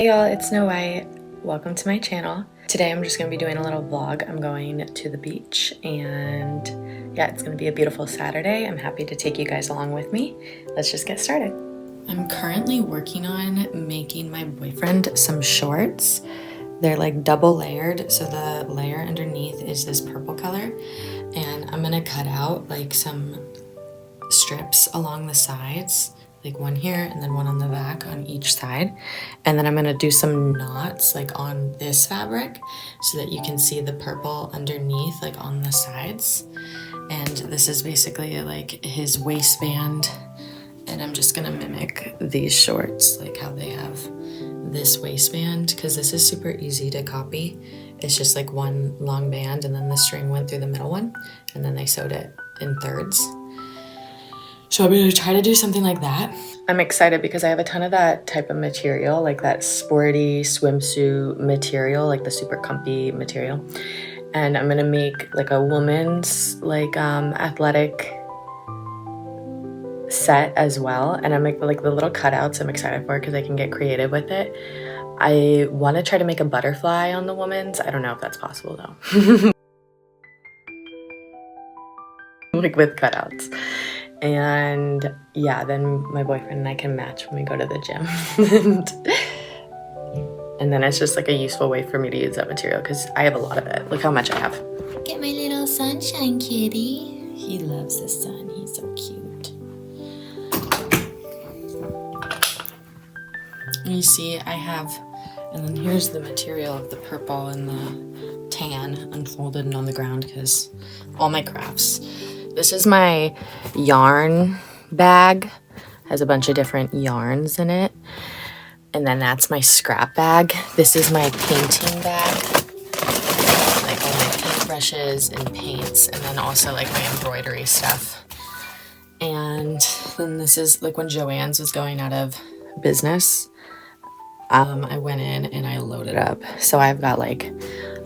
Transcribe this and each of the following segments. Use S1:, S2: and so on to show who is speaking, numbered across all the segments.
S1: Hey y'all, it's Snow White. Welcome to my channel. Today I'm just going to be doing a little vlog. I'm going to the beach and yeah, it's going to be a beautiful Saturday. I'm happy to take you guys along with me. Let's just get started. I'm currently working on making my boyfriend some shorts. They're like double layered, so the layer underneath is this purple color, and I'm going to cut out like some strips along the sides, like one here and then one on the back on each side, and then I'm gonna do some knots like on this fabric so that you can see the purple underneath like on the sides. And this is basically like his waistband, and I'm just gonna mimic these shorts, like how they have this waistband, because this is super easy to copy. It's just like one long band and then the string went through the middle one and then they sewed it in thirds. So I'm gonna try to do something like that. I'm excited because I have a ton of that type of material, like that sporty swimsuit material, like the super comfy material. And I'm gonna make like a woman's like athletic set as well. And I make like the little cutouts I'm excited for because I can get creative with it. I wanna try to make a butterfly on the woman's. I don't know if that's possible though. Like with cutouts. And yeah, then my boyfriend and I can match when we go to the gym. and then it's just like a useful way for me to use that material because I have a lot of it. Look how much I have. Get my little sunshine kitty. He loves the sun. He's so cute. And you see I have, and then here's the material of the purple and the tan unfolded and on the ground because all my crafts. This is my yarn bag, has a bunch of different yarns in it. And then that's my scrap bag. This is my painting bag, like all my paintbrushes and paints, and then also like my embroidery stuff. And then this is like when Joann's was going out of business, I went in and I loaded up. So I've got like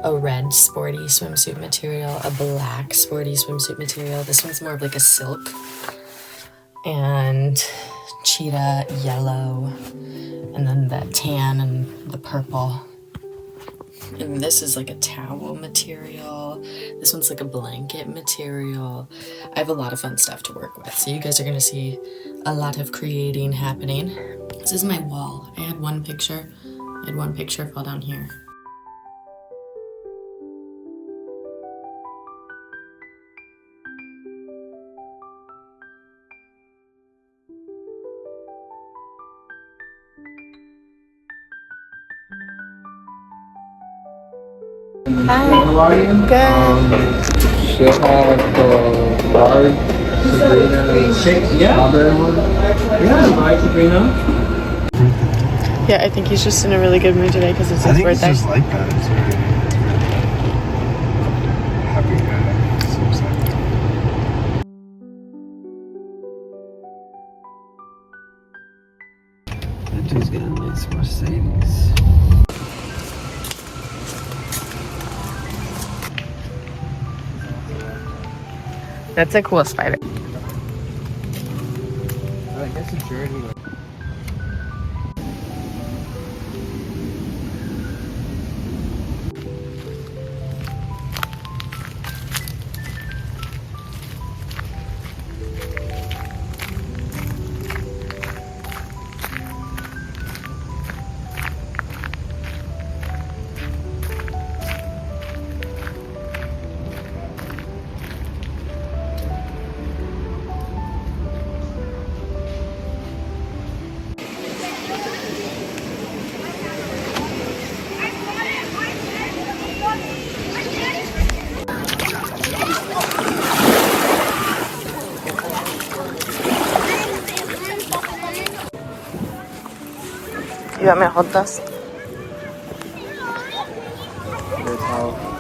S1: a red sporty swimsuit material, a black sporty swimsuit material. This one's more of like a silk, and cheetah yellow, and then that tan and the purple. And this is like a towel material. This one's like a blanket material. I have a lot of fun stuff to work with. So you guys are gonna see a lot of creating happening. This is my wall. I had one picture fall down here.
S2: Hi. Good. She'll have the large Sabrina strawberry one. Yeah, large Sabrina.
S1: Yeah, I think he's just in a really good mood today because it's his birthday.
S2: I think it's just like that. It's very happy guy. So excited. That dude's got a nice Mercedes.
S1: That's a cool spider.
S2: I guess a journey.
S1: You want me to hold this?
S2: Here's how.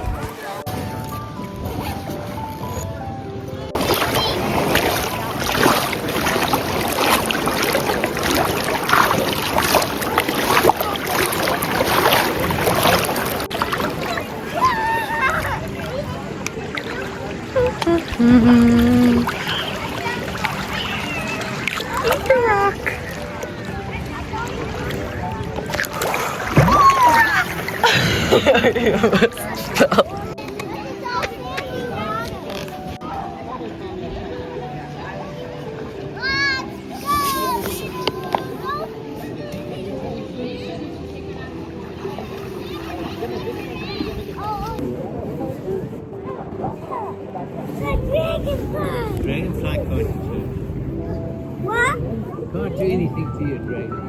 S2: Dragonfly can't.
S3: What?
S2: Can't do anything to you, dragon.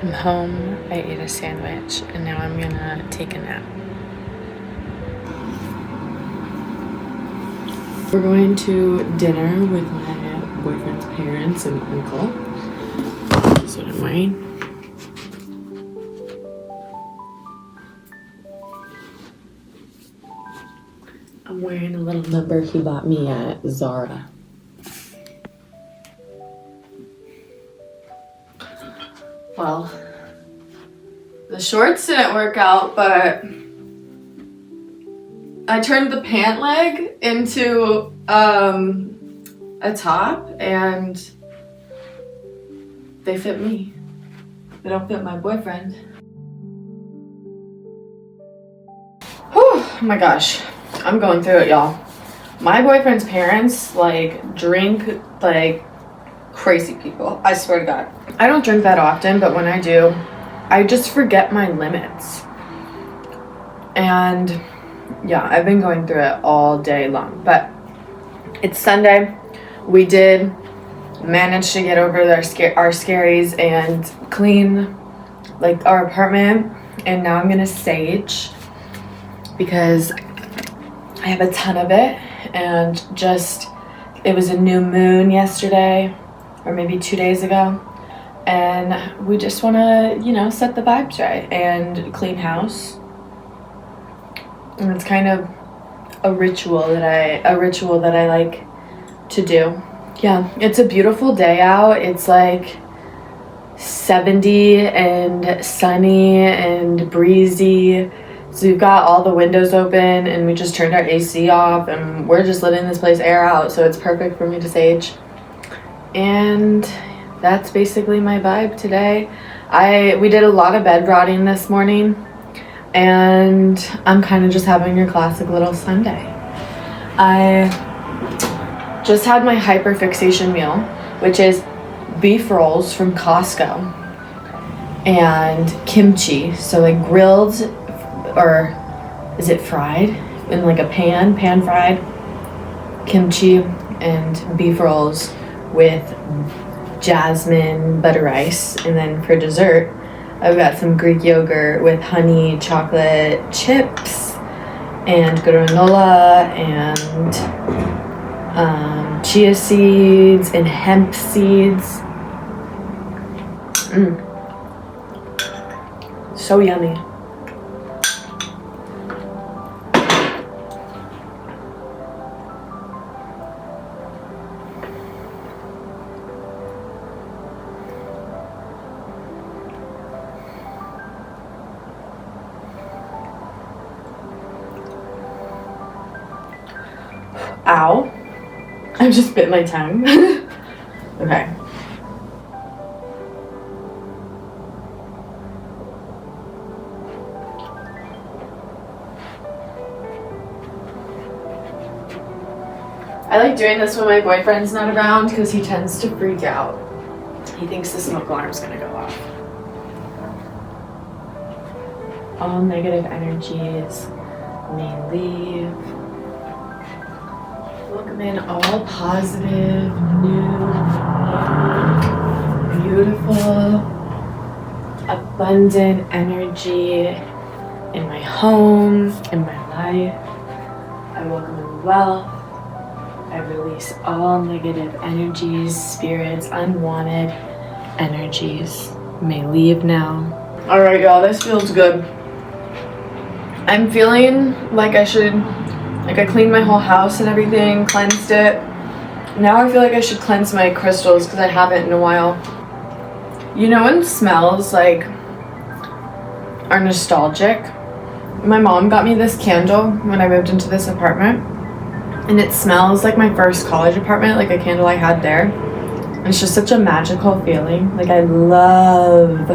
S1: I'm home, I ate a sandwich, and now I'm gonna take a nap. We're going to dinner with my boyfriend's parents and uncle. That's what I'm wearing. I'm wearing a little number he bought me at Zara. Well, the shorts didn't work out, but I turned the pant leg into a top and they fit me. They don't fit my boyfriend. Whew, oh my gosh, I'm going through it, y'all. My boyfriend's parents drink like crazy people. I swear to God. I don't drink that often, but when I do, I just forget my limits. And yeah, I've been going through it all day long, but it's Sunday. We did manage to get over our scaries and clean our apartment, and now I'm gonna sage because I have a ton of it, and it was a new moon yesterday or maybe 2 days ago, and we just want to set the vibes right and clean house. And it's kind of a ritual that I like to do. Yeah, it's a beautiful day out. It's like 70 and sunny and breezy. So we've got all the windows open and we just turned our AC off and we're just letting this place air out, so it's perfect for me to sage. And that's basically my vibe today. We did a lot of bed rotting this morning, and I'm kind of just having your classic little Sunday. I just had my hyperfixation meal, which is beef rolls from Costco and kimchi, so grilled, or is it fried in a pan fried kimchi and beef rolls with jasmine butter rice. And then for dessert, I've got some Greek yogurt with honey chocolate chips and granola and chia seeds and hemp seeds. So yummy. Ow. I just bit my tongue. Okay. I like doing this when my boyfriend's not around because he tends to freak out. He thinks the smoke alarm's gonna go off. All negative energies may leave. Welcome in all positive, new, beautiful, abundant energy in my home, in my life. I welcome in wealth. I release all negative energies, spirits, unwanted energies may leave now. All right, y'all, this feels good. I'm feeling like I should Like, I cleaned my whole house and everything, cleansed it. Now I feel like I should cleanse my crystals because I haven't in a while. You know when smells like are nostalgic? My mom got me this candle when I moved into this apartment, and it smells like my first college apartment, like a candle I had there. And it's just such a magical feeling. Like, I love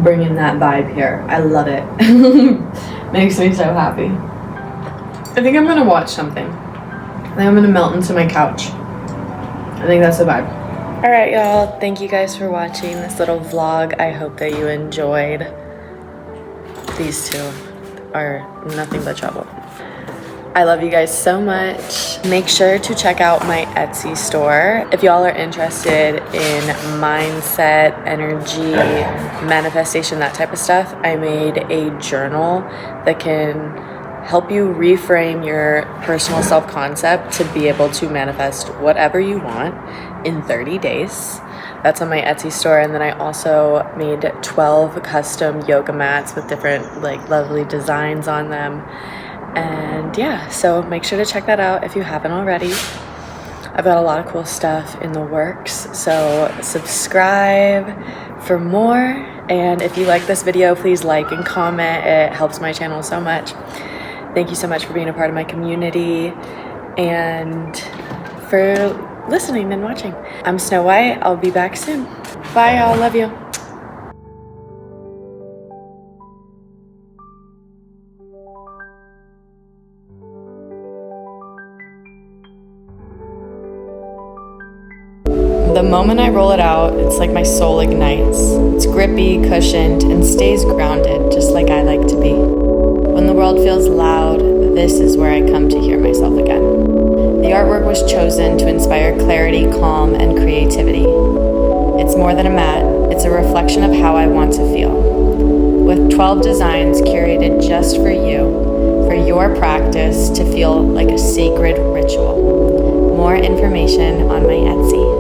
S1: bringing that vibe here. I love it. Makes me so happy. I think I'm gonna watch something. I think I'm gonna melt into my couch. I think that's the vibe. All right, y'all. Thank you guys for watching this little vlog. I hope that you enjoyed. These two are nothing but trouble. I love you guys so much. Make sure to check out my Etsy store. If y'all are interested in mindset, energy, manifestation, that type of stuff, I made a journal that can help you reframe your personal self-concept to be able to manifest whatever you want in 30 days. That's on my Etsy store. And then I also made 12 custom yoga mats with different like lovely designs on them. And yeah, so make sure to check that out if you haven't already. I've got a lot of cool stuff in the works, so subscribe for more. And if you like this video, please like and comment. It helps my channel so much. Thank you so much for being a part of my community and for listening and watching. I'm Snow White. I'll be back soon. Bye, y'all. Love you. The moment I roll it out, it's like my soul ignites. It's grippy, cushioned, and stays grounded, just like I like to be. When the world feels loud, this is where I come to hear myself again. The artwork was chosen to inspire clarity, calm, and creativity. It's more than a mat, it's a reflection of how I want to feel. With 12 designs curated just for you, for your practice to feel like a sacred ritual. More information on my Etsy.